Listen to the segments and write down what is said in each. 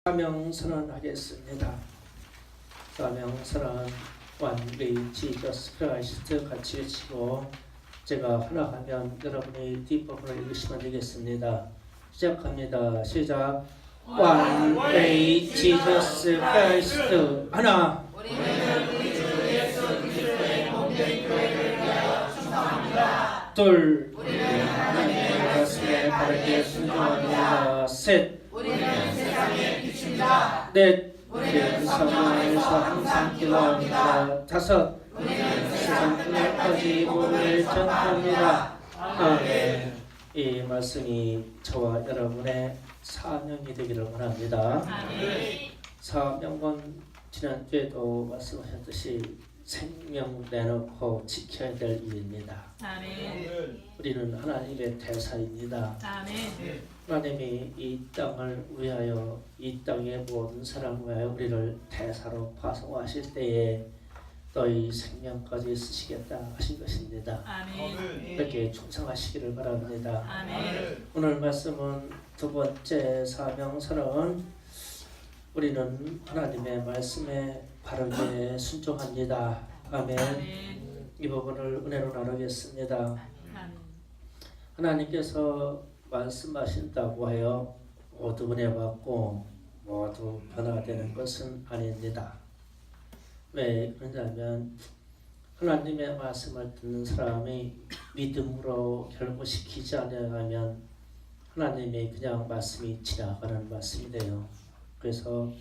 사명 선언하겠습니다. 사명 선언 완리 지저스 크라이스트 같이 외치고 제가 하나 하면 여러분이 뒷부분을 읽으시면 되겠습니다. 시작합니다. 시작. 완리 지저스 크라이스트 하나. 우리는 우리 주 예수 그리스도의 몸된 교회를 위하여 충성합니다. 둘. 우리는 하나님의 말씀에 바르게 순종합니다. 셋. 우리는 세상의 빛입니다. 넷. 우리는 성령에서 항상 기도합니다. 다섯. 우리는 세상 끝날까지 복음을 전합니다. 아멘. 이 말씀이 저와 여러분의 사명이 되기를 원합니다. 사명은 지난주에도 말씀하셨듯이 생명 내놓고 지켜야 될 일입니다. 아멘. 우리는 하나님의 대사입니다. 아멘. 하나님이 이 땅을 위하여 이 땅의 모든 사람을 위하여 우리를 대사로 파송하실 때에 너희 생명까지 쓰시겠다 하신 것입니다. 아멘. 이렇게 충성하시기를 바랍니다. 아멘. 오늘 말씀은 두 번째 사명선언 우리는 하나님의 말씀에 바르게 순종합니다. 아멘. 아멘. 이 부분을 은혜로 나누겠습니다. 아멘. 하나님께서 말씀하신다고 하여 모두 은혜 받고 모두 변화되는 것은 아닙니다. 왜 그러냐면 하나님의 말씀을 듣는 사람이 믿음으로 결부시키지 않으면 하나님의 그냥 말씀이 지나가는 말씀이 돼요. 그래서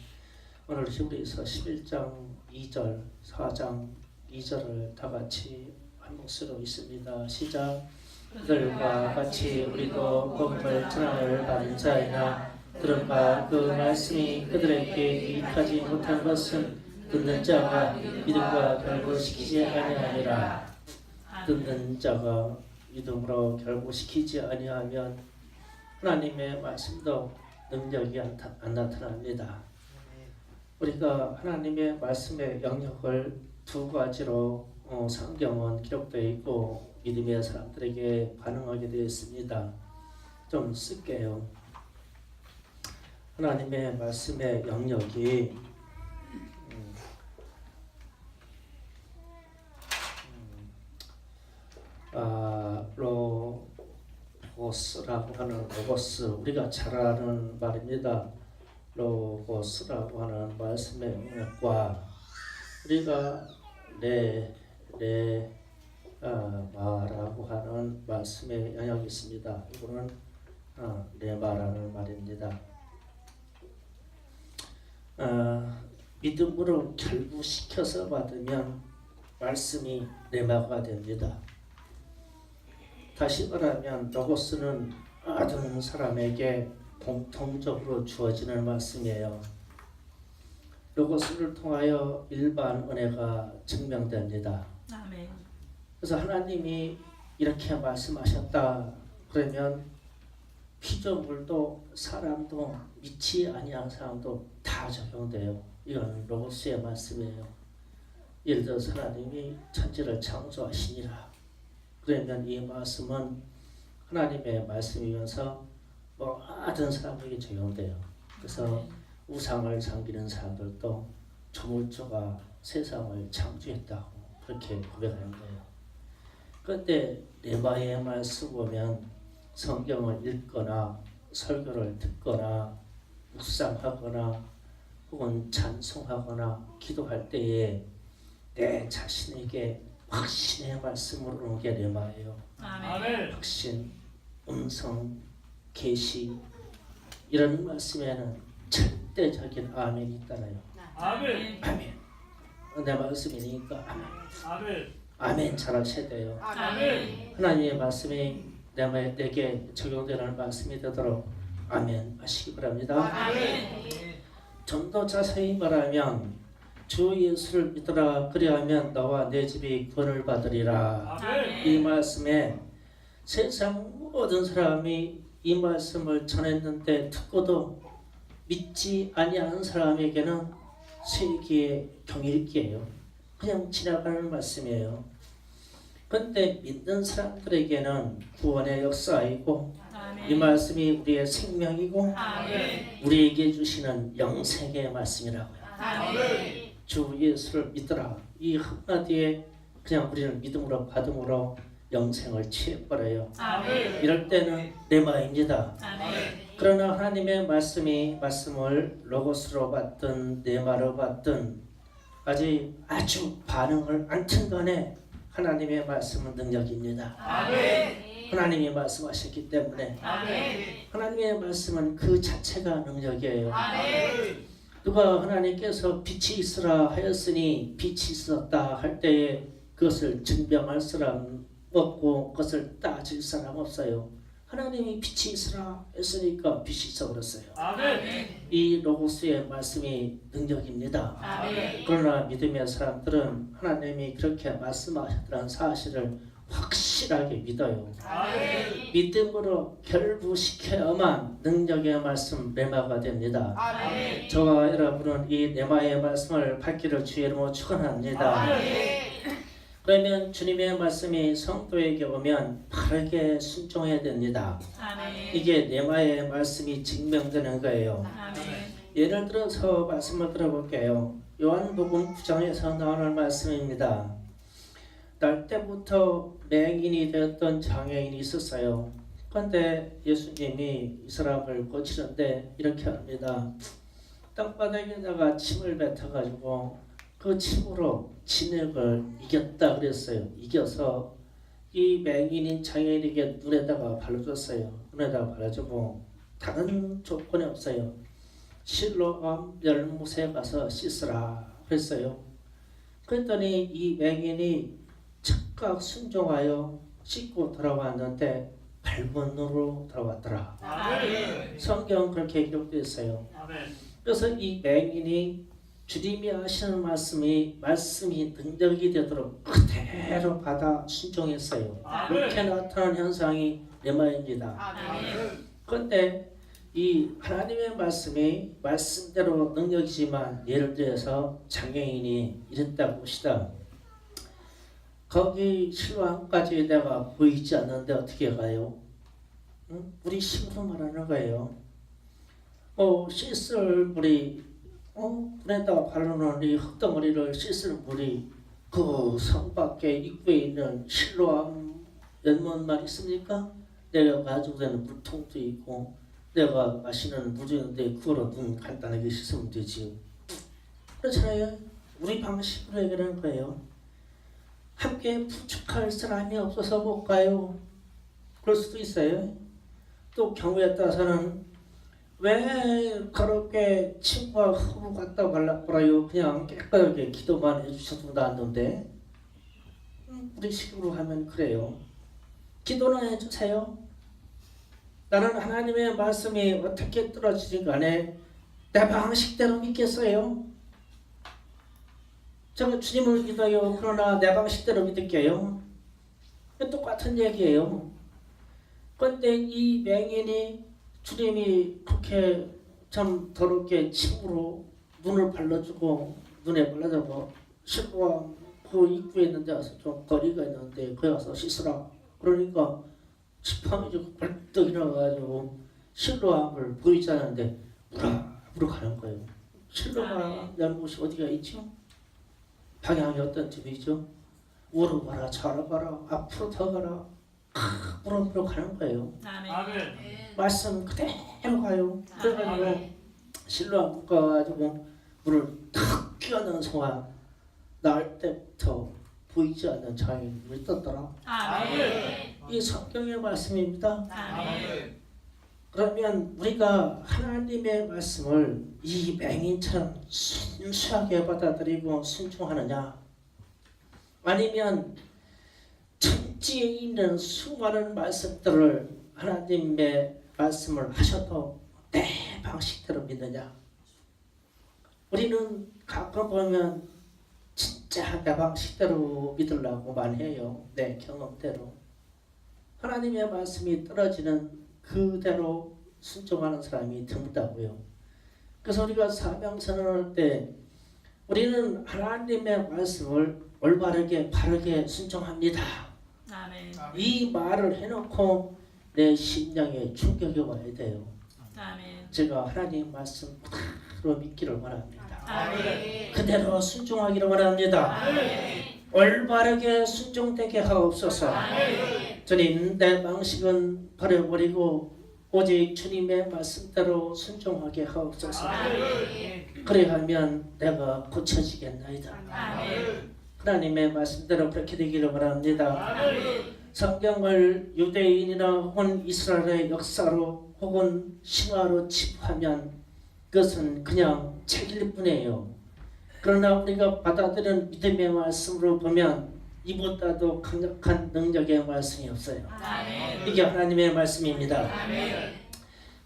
오늘 히브리서 11장 2절 4장 2절을 다 같이 한 목소리로 있습니다. 시작. 그들과 같이 우리도 복음을 전하를 받은 자이나 들은 바 그 말씀이 그들에게 이익하지 못한 것은 듣는 자가 믿음과 결부시키지 아니하니라. 듣는 자가 믿음으로 결부시키지 아니하면 하나님의 말씀도 능력이 안 나타납니다. 우리가 하나님의 말씀의 영역을 두 가지로 성경은 기록되어 있고 믿음의 사람들에게 반응하게 되어 있습니다. 좀 쓸게요. 하나님의 말씀의 영역이 로고스라고 하는 로고스 우리가 잘 아는 말입니다. 로고스라고 하는 말씀의 영역과 우리가 마라고 하는 말씀의 영역이 있습니다. 이거는 레마라는 말입니다. 믿음으로 결부시켜서 받으면 말씀이 레마가 됩니다. 다시 말하면 로고스는 모든 사람에게 공통적으로 주어지는 말씀이에요. 로고스를 통하여 일반 은혜가 증명됩니다. 아멘. 그래서 하나님이 이렇게 말씀하셨다 그러면 피조물도 사람도 믿지 아니한 사람도 다 적용돼요. 이건 로고스의 말씀이에요. 예를 들어서 하나님이 천지를 창조하시니라 그러면 이 말씀은 하나님의 말씀이면서 모든 사람에게 적용돼요. 그래서 우상을 섬기는 사람들도 조물주가 세상을 창조했다고 그렇게 고백하는 거예요. 그런데 레마의 말씀 보면 성경을 읽거나 설교를 듣거나 묵상하거나 혹은 찬송하거나 기도할 때에 내 자신에게 확신의 말씀을 오는 게 레마예요. 아멘. 확신, 음성, 계시 이런 말씀에는 절대적인 아멘이 있잖아요. 아멘. 아멘. 내 말씀이니까 아멘. 아멘. 아멘 잘하셔야 돼요. 아멘. 하나님의 말씀이 내게 적용되는 말씀이 되도록 아멘 하시기 바랍니다. 아멘. 좀 더 자세히 말하면 주 예수를 믿으라 그리하면 너와 내 집이 구원을 받으리라. 아멘. 이 말씀에 세상 모든 사람이 이 말씀을 전했는데 듣고도 믿지 아니하는 사람에게는 세기의 경일기예요. 그냥 지나가는 말씀이에요. 그런데 믿는 사람들에게는 구원의 역사이고 아멘. 이 말씀이 우리의 생명이고 아멘. 우리에게 주시는 영생의 말씀이라고요. 아멘. 주 예수를 믿더라. 이 한마디에 그냥 우리는 믿음으로 받음으로 영생을 취해버려요. 아멘. 이럴 때는 레마입니다. 아멘. 그러나 하나님의 말씀을 로고스로 받든 네마로 받든 아주 반응을 않든 간에 하나님의 말씀은 능력입니다. 아멘. 하나님이 말씀하셨기 때문에 아멘. 하나님의 말씀은 그 자체가 능력이에요. 아멘. 누가 하나님께서 빛이 있으라 하였으니 빛이 있었다 할 때에 그것을 증명할 사람 없고 그것을 따질 사람 없어요. 하나님이 빛이 있으라 했으니까 빛이 있어버렸어요. 아멘. 이 로고스의 말씀이 능력입니다. 아멘. 그러나 믿음의 사람들은 하나님이 그렇게 말씀하셨다는 사실을 확실하게 믿어요. 아멘. 믿음으로 결부시켜야만 능력의 말씀 레마가 됩니다. 아멘. 저와 여러분은 이 레마의 말씀을 받기를 주의 이름으로 축원합니다. 아멘. 그러면 주님의 말씀이 성도에게 오면 바르게 순종해야 됩니다. 아멘. 이게 레마의 말씀이 증명되는 거예요. 아멘. 예를 들어서 말씀을 들어볼게요. 요한복음 9장에서 나오는 말씀입니다. 날 때부터 맹인이 되었던 장애인이 있었어요. 그런데 예수님이 이 사람을 고치는데 이렇게 합니다. 땅바닥에다가 침을 뱉어가지고 그 침으로 진액을 이겼다 그랬어요. 이겨서 이 맹인인 장애인에게 눈에다가 발라줬어요. 눈에다가 발라주고 다른 조건이 없어요. 실로암 열무새 가서 씻으라 그랬어요. 그랬더니 이 맹인이 즉각 순종하여 씻고 돌아왔는데 밝은 눈으로 돌아왔더라. 아멘. 성경 그렇게 기록되어 있어요. 아멘. 그래서 이 맹인이 주님이 하시는 말씀이 능력이 되도록 그대로 받아 순종했어요. 이렇게 나타난 현상이 레마입니다. 아멘. 그런데 이 하나님의 말씀이 말씀대로 능력이지만 예를 들어서 장애인이 이랬다고 봅시다. 거기 실로암까지 내가 보이지 않는데 어떻게 가요? 응? 우리 식으로 말하는 거예요. 씻을 물이 물에다가 바르는 이 흙덩어리를 씻을 물이 그 성 밖에 입구에 있는 실로암 연못만 있습니까? 내가 가지고 다니는 물통도 있고 내가 마시는 물이 있는데 그거로 눈 간단하게 씻으면 되지. 그렇잖아요. 우리 방식으로 얘기하는 거예요. 함께 부축할 사람이 없어서 못 가요. 그럴 수도 있어요. 또 경우에 따라서는 왜 그렇게 침과 흙을 갖다 발라버려요? 그냥 깨끗하게 기도만 해주셔도 낫는데. 우리 식으로 하면 그래요. 기도는 해주세요. 나는 하나님의 말씀이 어떻게 떨어지든 간에 내 방식대로 믿겠어요. 저는 주님을 믿어요. 그러나 내 방식대로 믿을게요. 똑같은 얘기예요. 그런데 이 맹인이 주님이 그렇게 참 더럽게 침으로 눈을 발라주고 눈에 발라주고 실로암 그 입구에 있는 데 가서 좀 거리가 있는데 거기 가서 씻으라. 그러니까 지팡이 좀 벌떡 일어나가지고 실로암을 보이지 않는데 무락무락 가는 거예요. 실로암 연못이 어디가 있죠? 방향이 어떤 집이죠? 우로 가라, 좌로 가라, 앞으로 더 가라. 무락무락 가는 거예요. 아멘. 말씀 그대로 가요. 그래가지고 실로암 가가지고 물을 탁 끼얹는 순간 나을 때부터 보이지 않는 장애인이 물이 떴더라. 아멘. 이 성경의 말씀입니다. 아멘. 그러면 우리가 하나님의 말씀을 이 맹인처럼 순수하게 받아들이고 순종하느냐, 아니면 천지에 있는 수많은 말씀들을 하나님의 말씀을 하셔도 내 방식대로 믿느냐. 우리는 가끔 보면 진짜 내 방식대로 믿으려고만 해요. 내 경험대로. 하나님의 말씀이 떨어지는 그대로 순종하는 사람이 드물다고요. 그래서 우리가 사명선언할 때 우리는 하나님의 말씀을 올바르게 바르게 순종합니다. 아멘. 이 말을 해놓고 내 심령에 충격이 와야 돼요. 아멘. 제가 하나님 말씀 그대로 믿기를 원합니다. 아멘. 그대로 순종하기를 원합니다. 아멘. 올바르게 순종되게 하옵소서. 아멘. 주님, 내 방식은 버려버리고 오직 주님의 말씀대로 순종하게 하옵소서. 아멘. 그래야하면 내가 고쳐지겠나이다. 아멘. 하나님의 말씀대로 그렇게 되기를 원합니다. 아멘. 성경을 유대인이나 혹은 이스라엘의 역사로 혹은 신화로 짚하면 그것은 그냥 책일 뿐이에요. 그러나 우리가 받아들이는 믿음의 말씀으로 보면 이보다도 강력한 능력의 말씀이 없어요. 아멘. 이게 하나님의 말씀입니다. 아멘.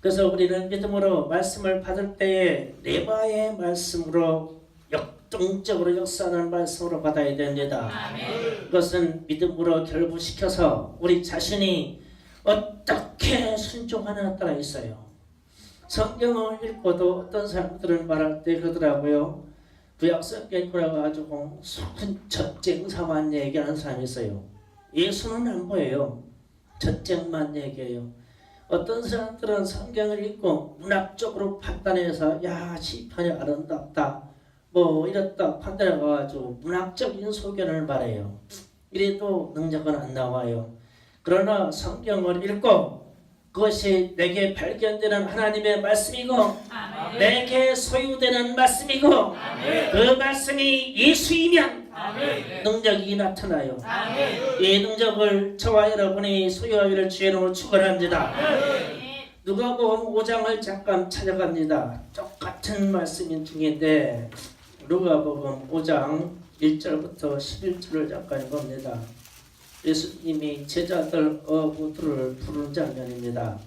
그래서 우리는 믿음으로 말씀을 받을 때에 레바의 말씀으로 역동적으로 역사하는 말씀으로 받아야 됩니다. 아멘. 그것은 믿음으로 결부시켜서 우리 자신이 어떻게 순종하느냐에 따라 있어요. 성경을 읽고도 어떤 사람들은 말할 때 그러더라고요. 구약성경에 가지고 전쟁사만 얘기하는 사람이 있어요. 예수는 안 보여요. 전쟁만 얘기해요. 어떤 사람들은 성경을 읽고 문학적으로 판단해서 야 시편이 아름답다 뭐 이렇다 판단해가지고 문학적인 소견을 말해요. 이래도 능력은 안 나와요. 그러나 성경을 읽고 그것이 내게 발견되는 하나님의 말씀이고 아멘. 내게 소유되는 말씀이고 아멘. 그 말씀이 예수이면 아멘. 능력이 나타나요. 아멘. 이 능력을 저와 여러분이 소유하기를 주의 이름으로 축원합니다. 누가복음 5장을 잠깐 찾아갑니다. 똑같은 말씀인 중인데 누가복음 5장 1절부터 11절을 잠깐 봅니다. 예수님이 제자들 어부들을 부른 장면입니다.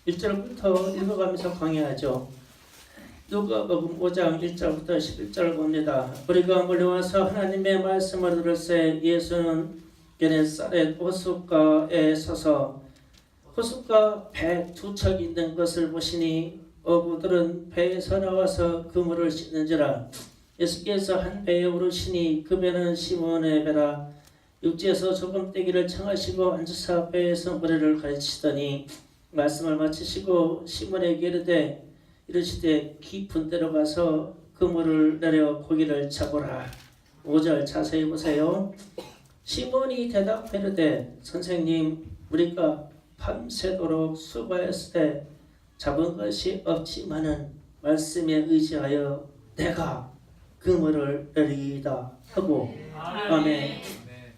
(1절부터) 읽어가면서 강의하죠. 누가복음 5장 1절부터 11절을 봅니다. 우리가 몰려와서 하나님의 말씀을 들을새 예수는 게네사렛 호숫가에 서서 호숫가 배 두 척 있는 것을 보시니 어부들은 배에서 나와서 그물을 씻는지라. 예수께서 한 배에 오르시니 그 배는 시몬의 배라. 육지에서 조금 떼기를 청하시고 앉으사 배에서 머리를 가르치더니 말씀을 마치시고 시몬에게 이르시되 깊은 데로 가서 그물을 내려 고기를 잡으라. 5절 자세히 보세요. 시몬이 대답하되 선생님 우리가 밤새도록 수고했을 때 잡은 것이 없지만은 말씀에 의지하여 내가 그물을 내리다 하고 아멘.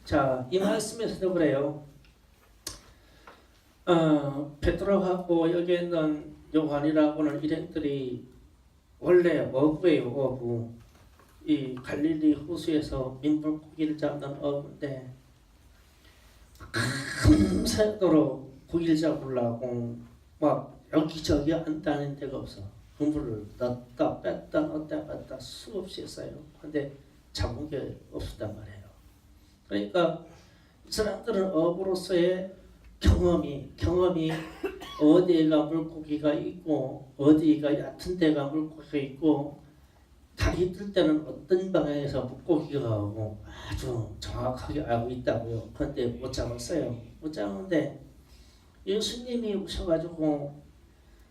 자, 이 말씀에서도 그래요. 베드로하고 여기 있는 요한이라고는 일행들이 원래 어부예요. 어부. 이 갈릴리 호수에서 민물고기를 잡는 어부인데 밤새도록 고기를 잡으려고 막 여기저기 안다는 데가 없어. 그물을 넣었다 뺐다 넣었다 뺐다 수없이 했어요. 근데 잡은 게 없었단 말이에요. 그러니까 이 사람들은 어부로서의 경험이 어디가 물고기가 있고 어디가 얕은 데가 물고기가 있고 달이 뜰 때는 어떤 방향에서 물고기가 가고 아주 정확하게 알고 있다고요. 그런데 못 잡았어요. 못 잡았는데 예수님이 오셔가지고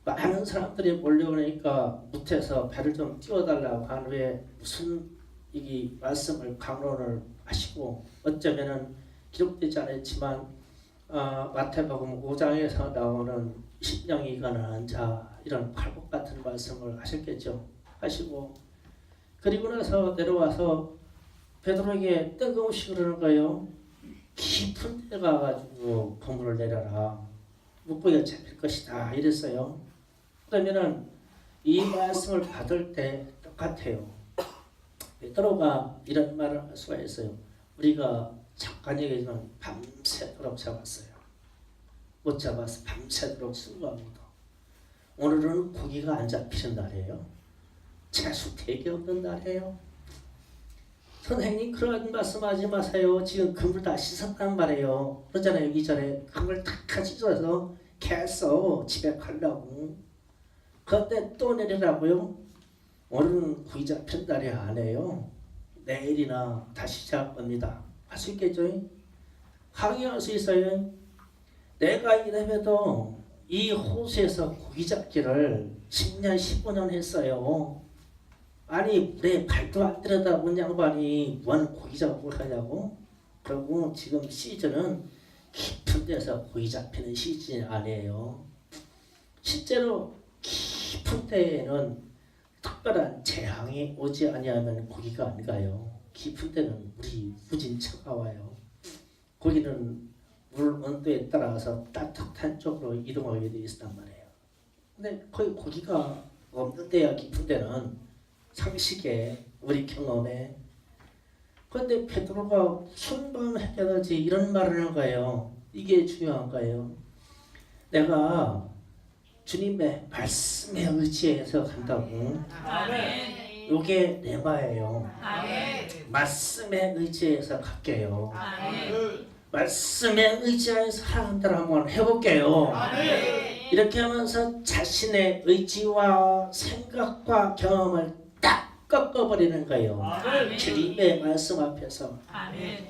많은 사람들이 몰려오니까 못해서 배를 좀 띄워달라고 한 후에 무슨 이 말씀을 강론을 하시고 어쩌면은 기록되지 않았지만 마태복음 5장에서 나오는 심령이 가난한 자 이런 팔복 같은 말씀을 하셨겠죠. 하시고 그리고 나서 내려와서 베드로에게 뜬금없이 그러는 거예요. 깊은 데 가가지고 그물을 내려라. 물고기가 잡힐 것이다. 이랬어요. 그러면은 이 말씀을 받을 때 똑같아요. 베드로가 이런 말을 할 수가 있어요. 우리가 잠깐 얘기하지만 밤새도록 잡았어요. 못 잡아서 밤새도록 수고합니다. 오늘은 고기가 안 잡히는 날이에요. 채소 되게 없는 날이에요. 선생님 그런 말씀하지 마세요. 지금 그물 다 씻었단 말이에요. 그러잖아요. 이전에 그물 다 씻어서 개서 집에 가려고. 그런데 또 내리라고요. 오늘은 고기 잡힌 날이 아니에요. 내일이나 다시 잡을 겁니다. 할 수 있겠죠? 항의할 수 있어요. 내가 이래봬도 이 호수에서 고기 잡기를 10년 15년 했어요. 아니 물에 발도 안 들여다본 양반이 뭔 고기 잡을 하냐고. 그리고 지금 시즌은 깊은 데서 고기 잡히는 시즌이 아니에요. 실제로 깊은 데에는 특별한 재앙이 오지 아니하면 고기가 안 가요. 깊은 데는 물이 무진 차가워요. 고기는 물 온도에 따라서 따뜻한 쪽으로 이동하게 되어 있단 말이에요. 근데 거의 고기가 없는 데야 깊은 데는 상식에 우리 경험에. 그런데 베드로가 순방해야지 이런 말을 하는 거예요. 이게 중요한 거예요. 내가 주님의 말씀에 의지해서 간다고. 아멘. 요게 내 말이에요. 아멘. 말씀에 의지해서 갈게요. 아멘. 말씀에 의지하여 살아간다를 한번 해볼게요. 아멘. 이렇게 하면서 자신의 의지와 생각과 경험을 딱 꺾어버리는 거예요. 아멘. 주님의 말씀 앞에서. 아멘.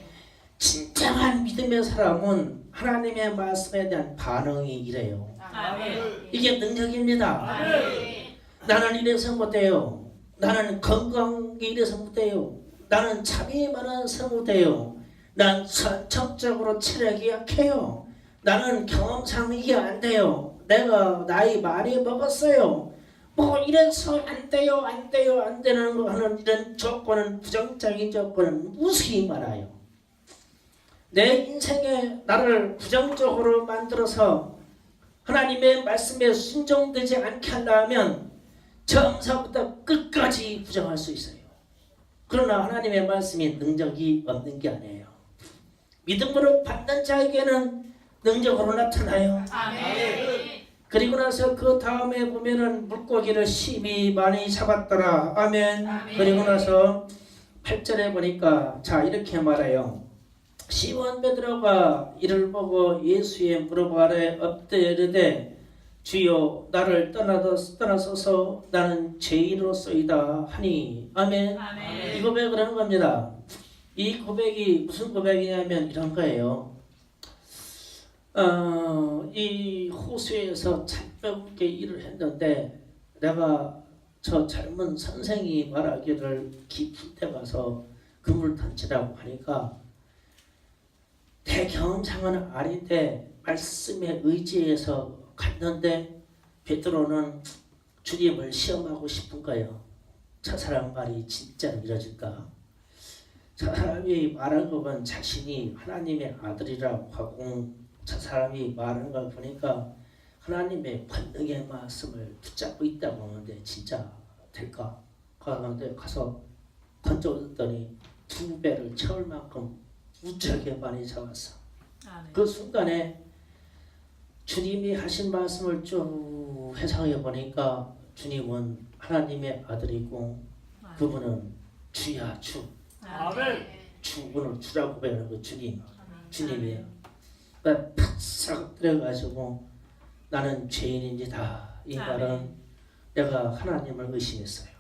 진정한 믿음의 사람은 하나님의 말씀에 대한 반응이 이래요. 아멘. 이게 능력입니다. 아멘. 나는 이래서 못해요. 나는 건강하게 이래서 못해요. 나는 잠이 많아서 못해요. 난 선천적으로 체력이 약해요. 나는 경험상 이게 안 돼요. 내가 나이 많이 먹었어요. 뭐 이래서 안 돼요, 안 돼요, 안 되는 거 하는 이런 조건은, 부정적인 조건은 무수히 많아요. 내 인생에 나를 부정적으로 만들어서 하나님의 말씀에 순종되지 않게 한다면 처음서부터 끝까지 부정할 수 있어요. 그러나 하나님의 말씀이 능력이 없는 게 아니에요. 믿음으로 받는 자에게는 능력으로 나타나요. 아멘. 그리고 나서 그 다음에 보면은 물고기를 심히 많이 잡았더라. 아멘. 아멘. 그리고 나서 8절에 보니까 자 이렇게 말해요. 시몬 베드로가 이를 보고 예수에 물어보아래 엎드리되 주여 나를 떠나소서 나는 죄인으로소이다 하니. 아멘. 아멘. 이 고백을 하는 겁니다. 이 고백이 무슨 고백이냐면 이런 거예요. 이 호수에서 참되게 일을 했는데 내가 저 젊은 선생이 말하기를 깊은 데 가서 그물 던지라고 하니까 대경험상은 아닌데 말씀에 의지해서 갔는데 베드로는 주님을 시험하고 싶은 거예요. 저 사람 말이 진짜로 이루어질까? 저 사람이 말한 거 보면 자신이 하나님의 아들이라고 하고 저 사람이 말하는 걸 보니까 하나님의 권능의 말씀을 붙잡고 있다고 하는데 진짜 될까? 그런데 가서 던져줬더니 2배를 채울 만큼 무지하게 많이 잡았어. 아멘. 그 순간에 주님이 하신 말씀을 쭉 회상해 보니까 주님은 하나님의 아들이고 그분은 주야 주. 아멘. 주분을 주라고 배우는 거 주님이에요. 팍 들어가지고 나는 죄인입니다. 이 말은 내가 하나님을 의심했어요.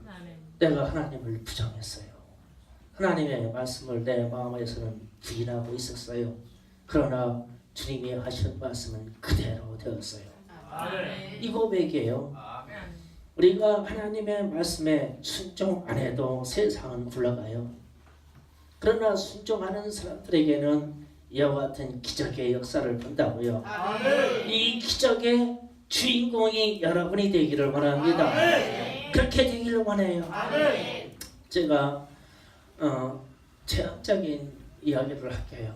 아멘. 내가 하나님을 부정했어요. 하나님의 말씀을 내 마음에서는 부인하고 있었어요. 그러나 주님이 하신 말씀은 그대로 되었어요. 아멘. 이 고백이에요. 아멘. 우리가 하나님의 말씀에 순종 안 해도 세상은 굴러가요. 그러나 순종하는 사람들에게는 이와 같은 기적의 역사를 본다고요. 아멘. 이 기적의 주인공이 여러분이 되기를 원합니다. 아멘. 그렇게 되기를 원해요. 아멘. 제가 체험적인 이야기를 할게요.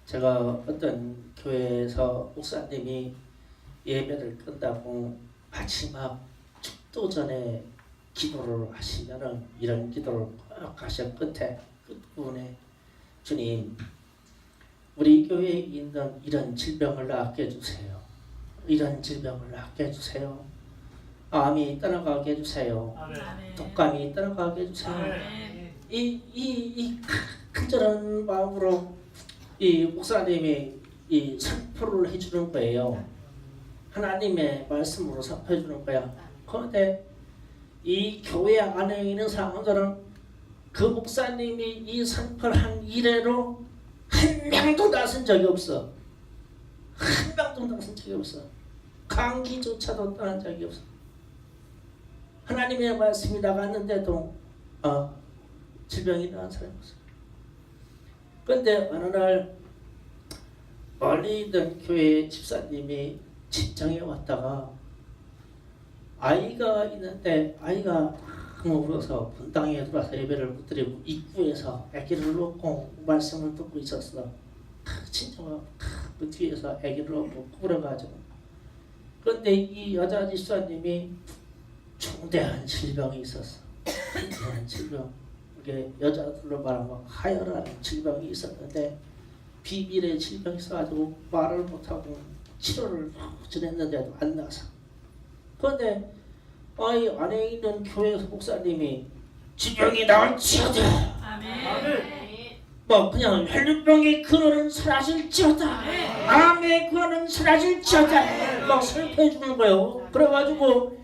제가 어떤 교회에서 목사님이 예배를 끝나고 마지막 축도 전에 기도를 하시면은 이런 기도를 꼭 하셔. 끝부분에 주님 우리 교회에 있는 이런 질병을 낫게 해주세요. 이런 질병을 낫게 해주세요. 암이 떠나가게 해주세요. 아멘. 독감이 떠나가게 해주세요. 아멘. 이 간절한 마음으로 이 목사님이 이 선포를 해주는 거예요. 하나님의 말씀으로 선포해 주는 거야. 그런데 이 교회 안에 있는 사람들은 그 목사님이 이 선포를 한 이래로 한 명도 나선 적이 없어. 한 명도 나선 적이 없어. 감기조차도 떠난 적이 없어. 하나님의 말씀이 나갔는데도 질병이 나은 사람이 없어. 그런데 어느 날 멀리 있던 교회 집사님이 친정에 왔다가 아이가 있는데 아이가 너무 울어서 분당에 들어와서 예배를 못 드리고 입구에서 아기를 놓고 말씀을 듣고 있었어. 친정아 그 뒤에서 아기를 놓고 꾸려가지고. 그런데 이 여자 집사님이 중대한 질병이 있었어. 중대한 질병. 이게 여자들로 말하면 하혈라는 질병이 있었는데 비밀의 질병이 있어가지고 말을 못하고 치료를 지냈는데도 안 나서. 그런데 이 안에 있는 교회에서 목사님이 질병이 나을지어다. 아멘. 뭐 그냥 혈류병의 근원은 사라질지어다. 암의 근원은 사라질지어다. 막 설교해 주는 거예요. 그래가지고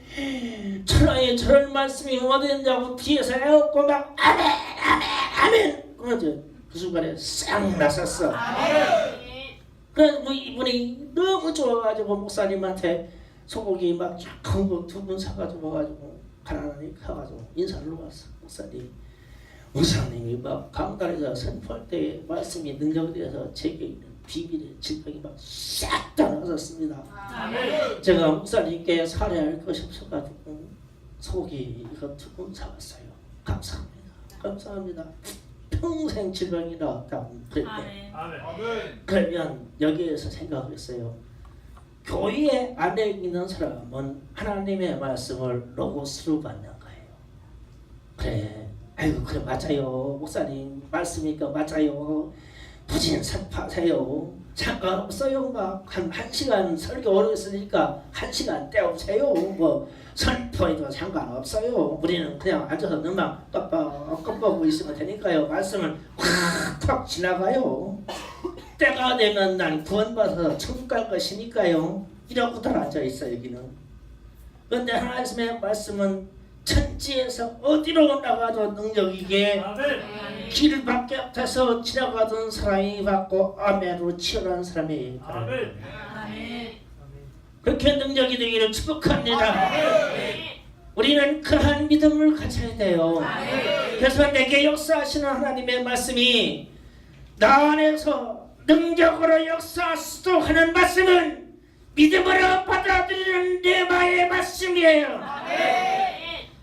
천하에 저런 말씀이 어디있냐고 뒤에서 애웃고 막 아멘 아멘 아멘. 그러죠. 그 순간에 싹 나섰어. 그래서 뭐 이분이 너무 좋아가지고 목사님한테 소고기 막 큰 거 2분 사가지고 가난하니 가가지고 인사를 왔어. 목사님이 막 강단에서 선포할 때 말씀이 능력되어서 제게 있는 비밀의 질병이 막 싹 다 나섰습니다. 제가 목사님께 살해할 것이 없어가지고 소고기 이거 2분 사왔어요. 감사합니다. 평생 질병이 나았다고 그랬대. 그러면 여기에서 생각했어요. 교회 안에 있는 사람은 하나님의 말씀을 로고스로 받는 거예요. 그래, 아이고 그래 맞아요. 목사님 말씀이니까 맞아요. 부진 선포하세요. 상관없어요. 막 한 시간 설교 오래 했으니까 1시간 때우세요. 뭐 선포해도 상관없어요. 우리는 그냥 앉아서 눈만 깜빡 있으면 되니까요. 말씀을 확 지나가요. 때가 되면 난 구원받아서 천국 갈 것이니까요. 이러고들 앉아있어 여기는. 그런데 하나님의 말씀은 천지에서 어디로 나가도 능력이게 길 밖에 앞에서 지나가던 사람이 받고 아멘으로 치열한 사람이 아멘. 그렇게 능력이 되기를 축복합니다. 우리는 그러한 믿음을 가져야 돼요. 그래서 내게 역사하시는 하나님의 말씀이 나 안에서 능력으로 역사하시도록 하는 말씀은 믿음으로 받아들이는 레마의 말씀이에요.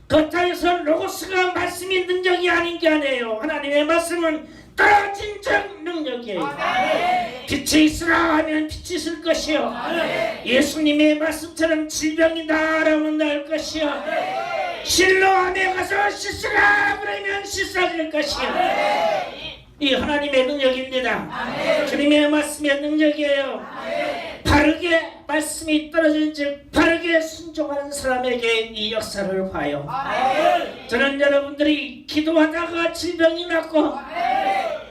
겉에서 로고스가 말씀이 능력이 아닌 게 아니에요. 하나님의 말씀은 떨어진 적 능력이에요. 빛이 있으라 하면 빛이 있을 것이요. 예수님의 말씀처럼 질병이 나라면 나을 것이요. 실로암에 가서 씻으라 그러면 씻어질 것이요. 이 하나님의 능력입니다. 주님의 말씀의 능력이에요. 바르게 말씀이 떨어진 즉 바르게 순종하는 사람에게 이 역사를 봐요. 저는 여러분들이 기도하다가 질병이 났고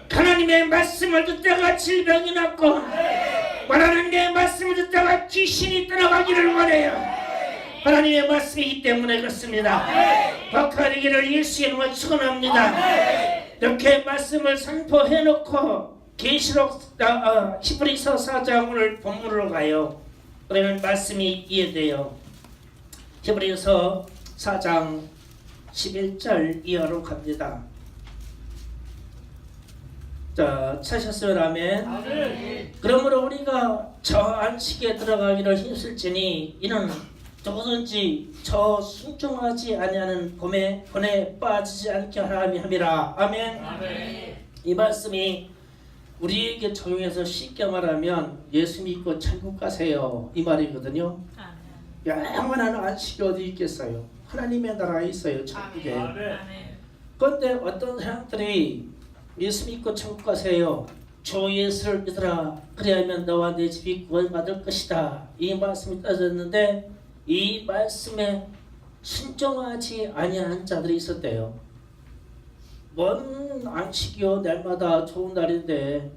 하나님의 말씀을 듣다가 질병이 났고 말하는 내 말씀을 듣다가 귀신이 떠나가기를 원해요. 하나님의 말씀이기 때문에 그렇습니다. 박하리기를 예수의 이름으로 축원합니다. 이렇게 말씀을 선포해놓고 계시록 히브리서 4장 오늘 본문으로 가요. 그러면 말씀이 이해돼요. 히브리서 4장 11절 이하로 갑니다. 자, 찾으셨으면 아멘. 그러므로 우리가 저 안식에 들어가기를 힘쓸지니 이는 누구든지 저 순종하지 아니하는 본에 빠지지 않게 하라 함이라. 아멘. 이 말씀이 우리에게 적용해서 쉽게 말하면 예수 믿고 천국 가세요 이 말이거든요. 영원한 안식이 어디 있겠어요. 하나님의 나라에 있어요. 천국에. 그런데 어떤 사람들이 예수 믿고 천국 가세요. 주 예수를 믿으라. 그래야면 너와 내 집이 구원받을 것이다. 이 말씀이 따졌는데 이 말씀에 순종하지 아니한 자들이 있었대요. 뭔 안식이요. 날마다 좋은 날인데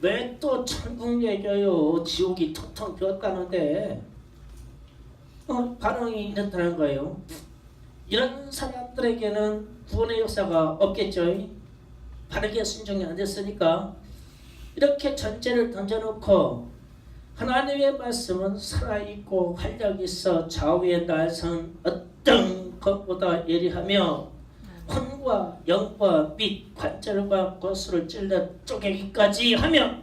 왜 또 천국 얘기해요. 지옥이 텅텅 비었다는데 반응이 이렇다는 거예요. 이런 사람들에게는 구원의 역사가 없겠죠. 바르게 순종이 안 됐으니까. 이렇게 전제를 던져놓고 하나님의 말씀은 살아있고 활력이 있어 좌우에 날선 어떤 것보다 예리하며 혼과 영과 및 관절과 고수를 찔러 쪼개기까지 하며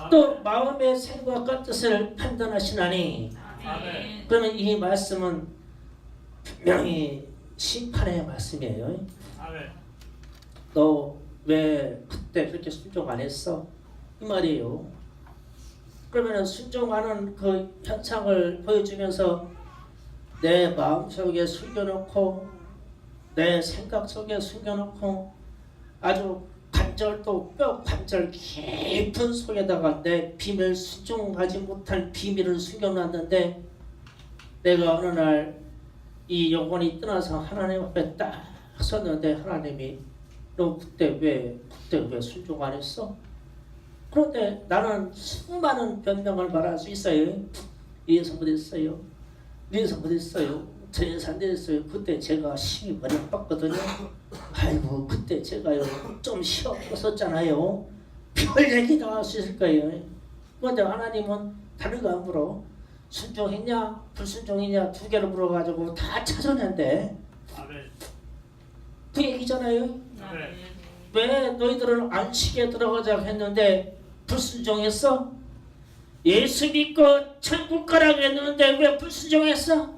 또 마음의 생각과 뜻을 판단하시나니. 아멘. 그러면 이 말씀은 분명히 심판의 말씀이에요. 아멘. 너 왜 그때 그렇게 순종 안 했어? 이 말이에요. 그러면 순종하는 그 현상을 보여주면서 내 마음속에 숨겨놓고 내 생각 속에 숨겨놓고 아주 관절도 뼈 관절 깊은 속에다가 내 비밀 순종하지 못한 비밀을 숨겨놨는데 내가 어느 날 이 영혼이 떠나서 하나님 앞에 딱 섰는데 하나님이 너 그때 왜 순종 안 했어? 그런데 나는 수많은 변명을 말할 수 있어요. 이래서 못했어요. 이래서 못했어요. 저래서 안 됐어요. 그때 제가 힘이 많이 빡거든요. 아이고 그때 제가요 좀 시험 썼잖아요. 별 얘기 다 할 수 있을 거예요. 그런데 하나님은 다른 거 안 물어. 순종했냐 불순종했냐 두 개를 물어가지고 다 찾아낸대. 아멘. 그 얘기잖아요. 아멘. 왜 너희들은 안식에 들어가자 했는데 불순종했어? 예수 믿고 천국 가라고 했는데 왜 불순종했어?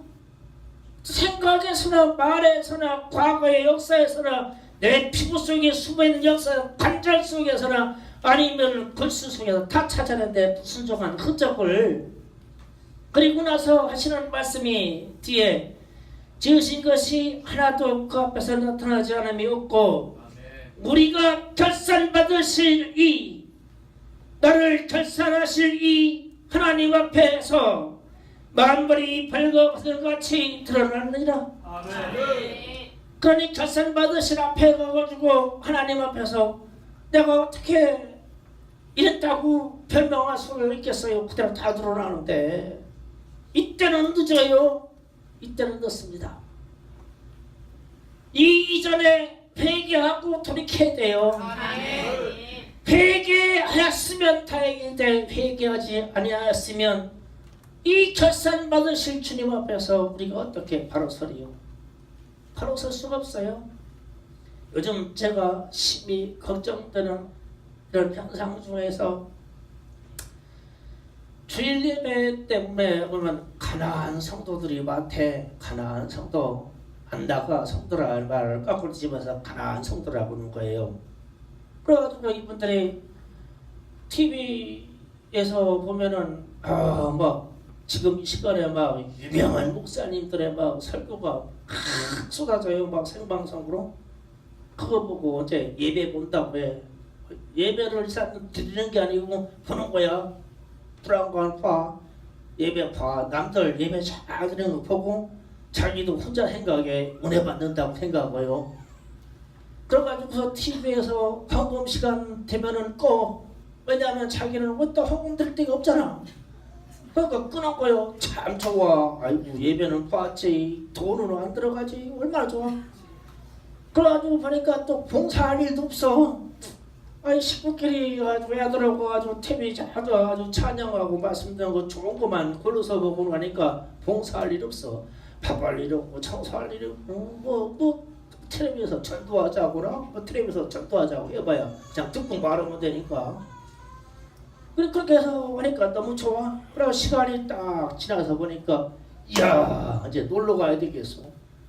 생각에서나 말에서나 과거의 역사에서나 내 피부 속에 숨어있는 역사 관절 속에서나 아니면 글씨 속에서 다 찾아낸데 불순종한 흔적을. 그리고 나서 하시는 말씀이 뒤에 지으신 것이 하나도 그 앞에서 나타나지 않음이 없고 우리가 결산받으실 이 나를 결산하실 이 하나님 앞에서 만물이 벌거벗은 같이 드러나느니라. 아멘. 그러니 결산받으실 앞에 가가지고 하나님 앞에서 내가 어떻게 이랬다고 변명할 수가 있겠어요. 그대로 다 드러나는데 이때는 늦어요. 이때는 늦습니다. 이전에 회개하고 돌이켜야 돼요. 회개하였으면 다행인데 회개하지 아니하였으면 이 결산 받으실 주님 앞에서 우리가 어떻게 바로 서리요? 바로 설 수가 없어요. 요즘 제가 심히 걱정되는 이런 현상 중에서 주일 예배 때문에 보면 가난한 성도들이 많대. 가난한 성도 안 나가 성도라 말을 거꾸로 집어서 가난한 성도라고 하는 거예요. 그래가지고 이분들이 TV에서 보면은 막 지금 이 시간에 막 유명한 목사님들의 막 설교가 쏟아져요. 막 생방송으로. 그거 보고 이제 예배 본다고 해. 예배를 드리는 게 아니고 보는 거야. 불안관 봐. 예배 봐. 남들 예배 잘 드리는 거 보고 자기도 혼자 생각에 은혜 받는다고 생각해요. 그래가지고서 TV에서 헌금 시간 되면은 꺼. 왜냐하면 자기는 어디다 헌금 드릴 데가 없잖아. 그러니까 끊은 거요. 참 좋아. 아이고 예배는 봤지. 돈은 안 들어가지. 얼마나 좋아. 그래가지고 보니까 또 봉사할 일도 없어. 아니 식구끼리 아주 애들하고 아주 TV 아주 찬양하고 말씀드리는 거 좋은 것만 골라서 보고 하니까 봉사할 일 없어. 밥할 일 없고 청소할 일 없고 뭐 텔레비에서 전도하자고나 뭐 텔레비에서 전도하자고 해봐야 그냥 듣고 말하면 되니까. 그렇게 해서 보니까 너무 좋아. 그리고 시간이 딱 지나서 보니까 이야 이제 놀러 가야 되겠어.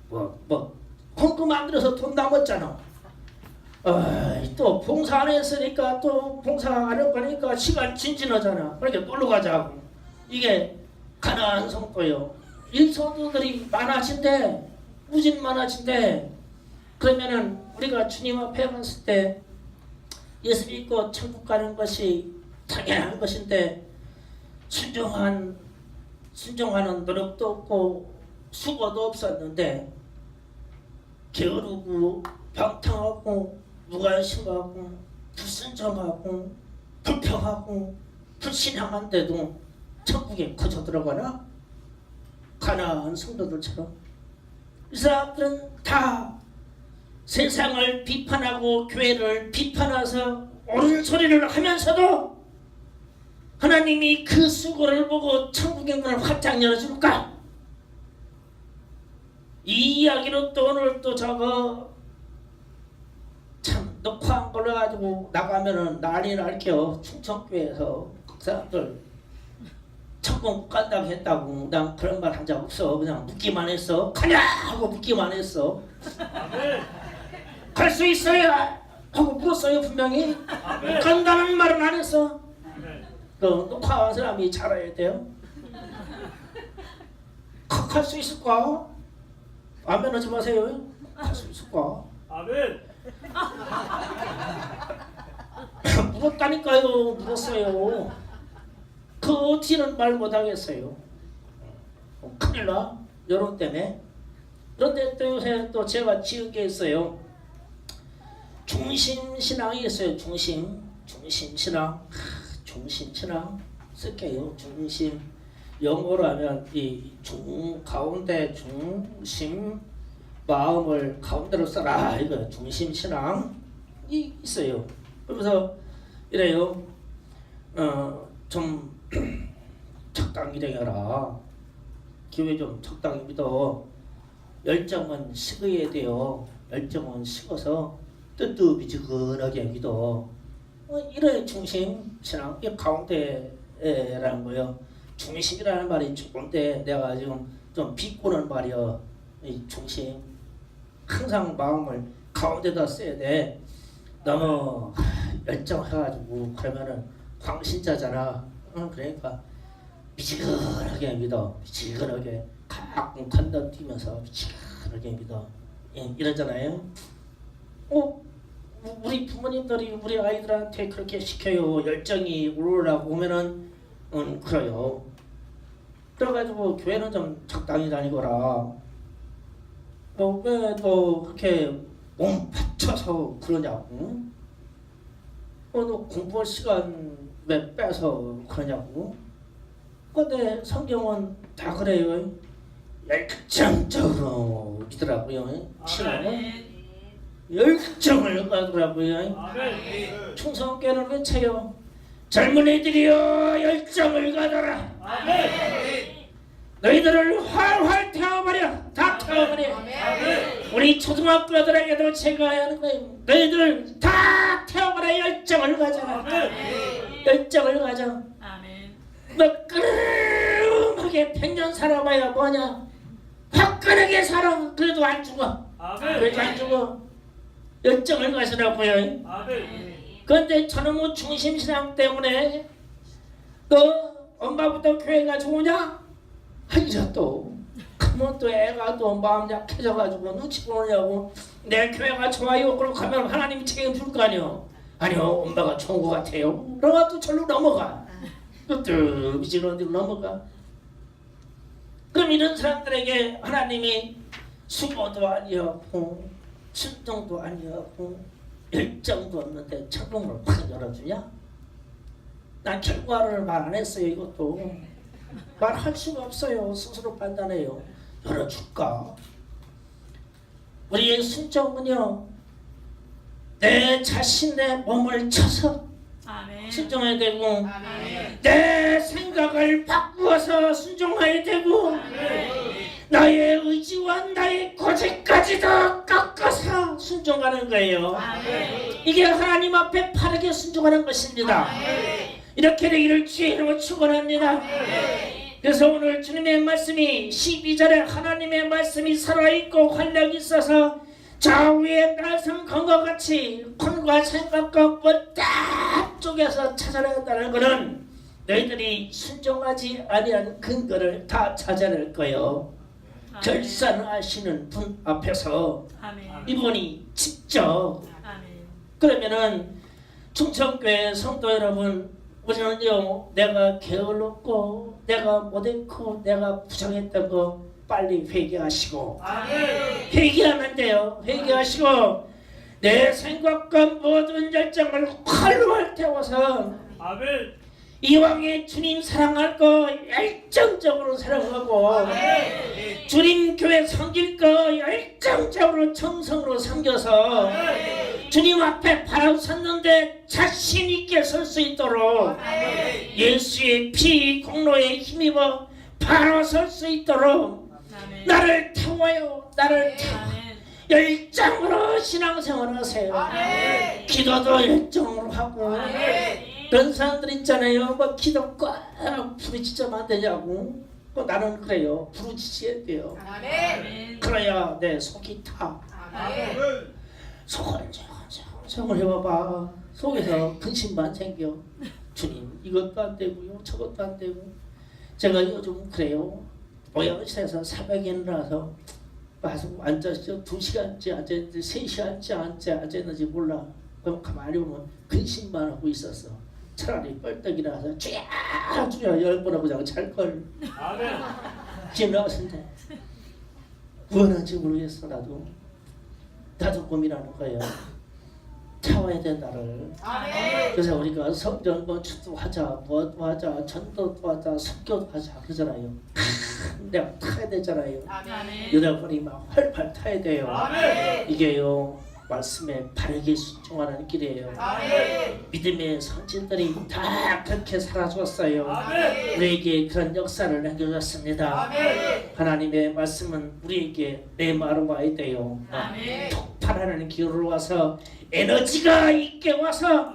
뭐 헌금 안 들어서 돈 남았잖아. 또 봉사 안 했으니까 또 봉사 안 할 거니까 시간 진진하잖아. 그러니까 놀러 가자고. 이게 가난한 성도요. 일성도들이 많아진대. 무진 많아진대. 그러면은 우리가 주님 앞에 갔을 때 예수 믿고 천국 가는 것이 당연한 것인데 순종하는 노력도 없고 수고도 없었는데 게으르고 방탕하고 무관심하고 불순종하고 불평하고 불신앙한데도 천국에 거저 들어가나? 가난한 성도들처럼. 이 사람들은 다 세상을 비판하고 교회를 비판해서 옳은 소리를 하면서도 하나님이 그 수고를 보고 천국의 문을 활짝 열어줄까? 이 이야기로 또 오늘 또 저거 참 녹화한 걸로 가지고 나가면은 난리 날게요. 충청교회에서 그 사람들 천국 못 간다고 했다고. 난 그런 말 한 적 없어. 그냥 묻기만 했어. 가냐 하고 묻기만 했어. 갈 수 있어요 하고 물었어요. 분명히. 못 간다는 말은 안 했어. 그 녹화한 사람이 잘 알아야 돼요. 갈 수 있을까? 아멘 하지 마세요. 갈 수 있을까? 아멘. 물었다니까요. 물었어요. 그 어찌는 말 못하겠어요. 큰일 나. 여론 때문에. 그런데 또 요새 또 제가 지은 게 있어요. 중심신앙이 있어요. 중심신앙. 중심신앙 쓸게요. 중심. 영어로 하면 이 가운데 중심 마음을 가운데로 써라. 이거 중심신앙이 있어요. 그러면서 이래요. 좀 적당히 되어라. 교회 좀 적당히 믿어. 열정은 식어야 돼요. 열정은 식어서 뜨뜻미지근하게 믿어. 이런 중심신앙, 이 가운데라는 거예요. 중심이라는 말이 좋은데 내가 지금 좀 비꼬는 말이야. 이 중심. 항상 마음을 가운데다 써야 돼. 너무 열정해가지고 그러면은 광신자잖아. 그러니까 미지근하게 믿어. 미지근하게 가끔 건너뛰면서 미지근하게 믿어. 이러잖아요. 우리 부모님들이 우리 아이들한테 그렇게 시켜요. 열정이 오르라고 오면은 그래요. 그래가지고 교회는 좀 적당히 다니거라. 왜 너 그렇게 몸 바쳐서 그러냐고. 너 공부할 시간 왜 빼서 그러냐고. 근데 성경은 다 그래요. 열정적으로 믿으라고요. 신앙은 열정을 가더라고요. 아멘. 충성교회는 외쳐요. 젊은이들이여 열정을 가져라. 아멘. 너희들을 활활 태워버려. 다 태워버려. 우리 초등학교들에게도 제가 하는 거예요. 너희들 다 태워버려. 열정을 가져라. 열정을 가져. 너 끄름하게 100년 살아봐야 뭐냐. 화끈하게 살아. 그래도 안 죽어. 그래도 안 죽어. 열정을 가지라고요. 그런데 저놈의 중심신앙 때문에 너 엄마부터 교회가 좋으냐? 아니죠 또. 그러면 또 애가 또 마음 약해져가지고 눈치 보느냐고. 내 교회가 좋아요. 그럼 가면 하나님이 책임줄 거 아니요. 아니요 엄마가 좋은 것 같아요. 그러가 또 절로 넘어가. 또 미지근한 데로 넘어가. 그럼 이런 사람들에게 하나님이 수고도 아니었고 순종도 아니었고 열정도 없는데 천국을 확 열어주냐? 난 결과를 말 안 했어요. 이것도 말할 수가 없어요. 스스로 판단해요. 열어줄까? 우리의 순종은요 내 자신의 몸을 쳐서 순종해야 되고 내 생각을 바꾸어서 순종해야 되고 나의 의지와 나의 고집까지도 꺾어서 순종하는 거예요. 이게 하나님 앞에 바르게 순종하는 것입니다. 이렇게 되기를 주의 이름으로 축원합니다. 그래서 오늘 주님의 말씀이 12절에 하나님의 말씀이 살아있고 활력이 있어서 좌우에 날선 검과 같이 혼과 생각과 못다 쪽에서 찾아낸다는 것은 너희들이 순종하지 아니한 근거를 다 찾아낼 거예요. 결산하시는 분 앞에서 이분이 직접. 그러면은 충청교회 성도 여러분, 우리는요 내가 게을렀고 내가 못했고 내가 부정했다고 빨리 회개하시고 회개하면 돼요. 회개하시고 내 생각과 모든 열정을 활활 태워서 이왕에 주님 사랑할 거 열정적으로 사랑하고 주님 교회 섬길 거 열정적으로 정성으로 섬겨서 주님 앞에 바로 섰는데 자신 있게 설 수 있도록 예수의 피 공로에 힘입어 바로 설 수 있도록 나를 태워요. 나를 태워. 열정으로 신앙생활 하세요. 기도도 열정으로 하고 그런 사람들 있잖아요. 뭐 기도 꽉 부르짖으면 안 되냐고. 나는 그래요. 부르짖어야 돼요. 그래야 내 속이 타. 속을 정을 해봐봐. 속에서 근심만 생겨. 주님 이것도 안 되고요. 저것도 안 되고. 제가 요즘 그래요. 모양실에서 새벽에 일어나서 와서 앉았죠. 2시간째 앉았는지 3시간째 앉았는지 몰라. 그럼 가만히 보면 근심만 하고 있었어. 차라리 뻘떡 일어나서 주야 10번 하고 자고 잘걸. 아멘. 지나왔는데 무엇인지 모르겠어. 나도 고민하는 거예요. 참아야 돼 나를. 그래서 우리가 성전 건축도 하자, 뭐도 하자, 전도도 하자, 선교도 하자 그러잖아요. 내가 타야 되잖아요. 여러분이 막 활팔 타야 돼요. 이게요 말씀에 바르게 순종하는 길이에요. 믿음의 선진들이 다 그렇게 살아줬어요. 우리에게 그런 역사를 남겨줬습니다. 하나님의 말씀은 우리에게 내마로 와야 돼요. 폭발하는 기울로 와서 에너지가 있게 와서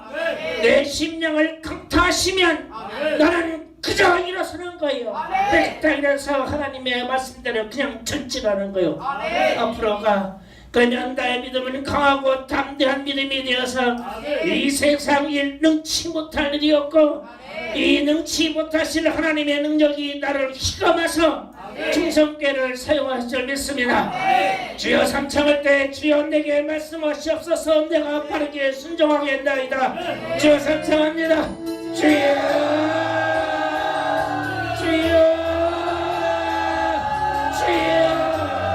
내 심령을 강타하시면 나는 그저 일어서는 거예요. 딱 일어서 하나님의 말씀대로 그냥 전진하는 거예요. 앞으로 가. 그러면 나의 믿음은 강하고 담대한 믿음이 되어서 이 세상 일 능치 못할 일이 없고 이 능치 못하실 하나님의 능력이 나를 휘감아서 중성계를 사용하실 줄 믿습니다. 주여 삼창할 때 주여 내게 말씀하시옵소서. 내가 빠르게 순종하겠나이다. 주여 삼창합니다. 주여 주여